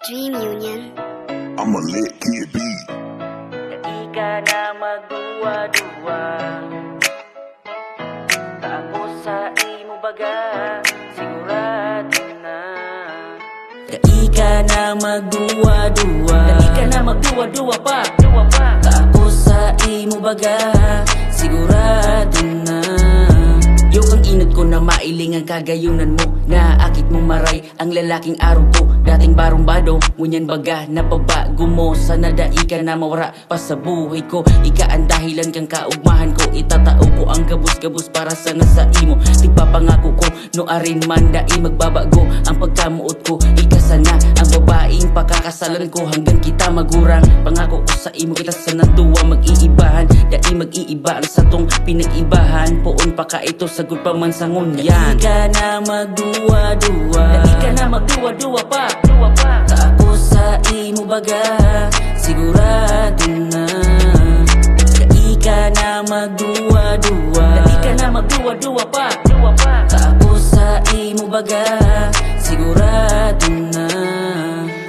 Dream Union. I'm a lit kid beat. Di ka na magduwa-duwa. Tapos sa imo baga, sigurado na. Di ka na magduwa-duwa. Di ka na magduwa-duwa pa. Tapos sa imo baga, sigurado na. Yo kang inod ko na mailing ang kagayunan mo. Naakit mo maray ang lalaking araw ko. Dating barumbado, ngunyan baga napabago mo. Sana dai ka na mawara pa sa buhay ko. Ika ang dahilan kang kaugmahan ko. Itatao ko ang gabus-gabus para sana sa imo. Tigpapangako ko, no arin man dai magbabago ang pagkamuot ko. Ika sana ang babaeng pakakasalan ko hanggang kita magurang. Pangako ko sa imo kita sana tuwa mag-iibahan. Dai mag-iiba ang satong pinag-ibahan. Poon pa ka ito sagot pa man sa ngunyan. Dai ka na magduwa-duwa. Dai ka na magduwa-duwa pa. Tapos sa imo baga, sigurado na. Dai ka na magduwa-duwa. Dai ka na magduwa-duwa pa. Tapos sa imo baga, sigurado na.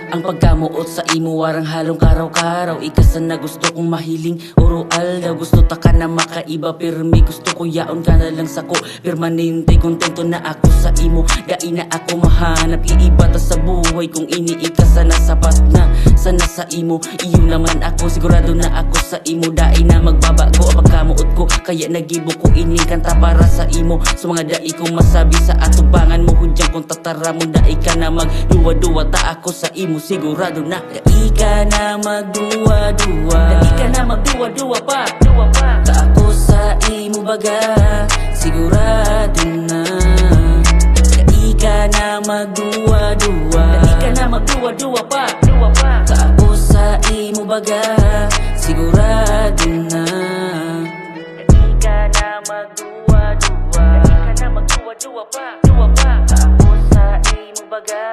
Ang pagkamuot sa imo warang halong karaw-karaw. Ikasan na gusto kong mahiling oral daw. Gusto ta ka na makaiba pirmi. Gusto ko yaon ka na lang sako. Permanente kontento na ako sa imo. Dai na ako mahanap iiba ta sa buhay. Kung iniika sana sapat na. Sana sa imo iyo naman ako. Sigurado na ako sa imo. Dai na magbabago ang pagkamuot ko. Kaya nagibo ko ining kanta para sa imo. Sa mga dai kong masabi sa atubangan mo. Hudyang kung tatara mo. Dai ka na magduwa-duwa ta ako sa imo. Sigurado na. Dai ka na magduwa-duwa. Dai ka na magduwa-duwa pa. Tapos sa imo baga, sigurado na. Dai ka na magduwa-duwa. Dai ka na magduwa-duwa pa. Tapos sa imo baga, sigurado na. Dai ka na magduwa-duwa. Dai ka na magduwa-duwa pa. Tapos sa imo baga,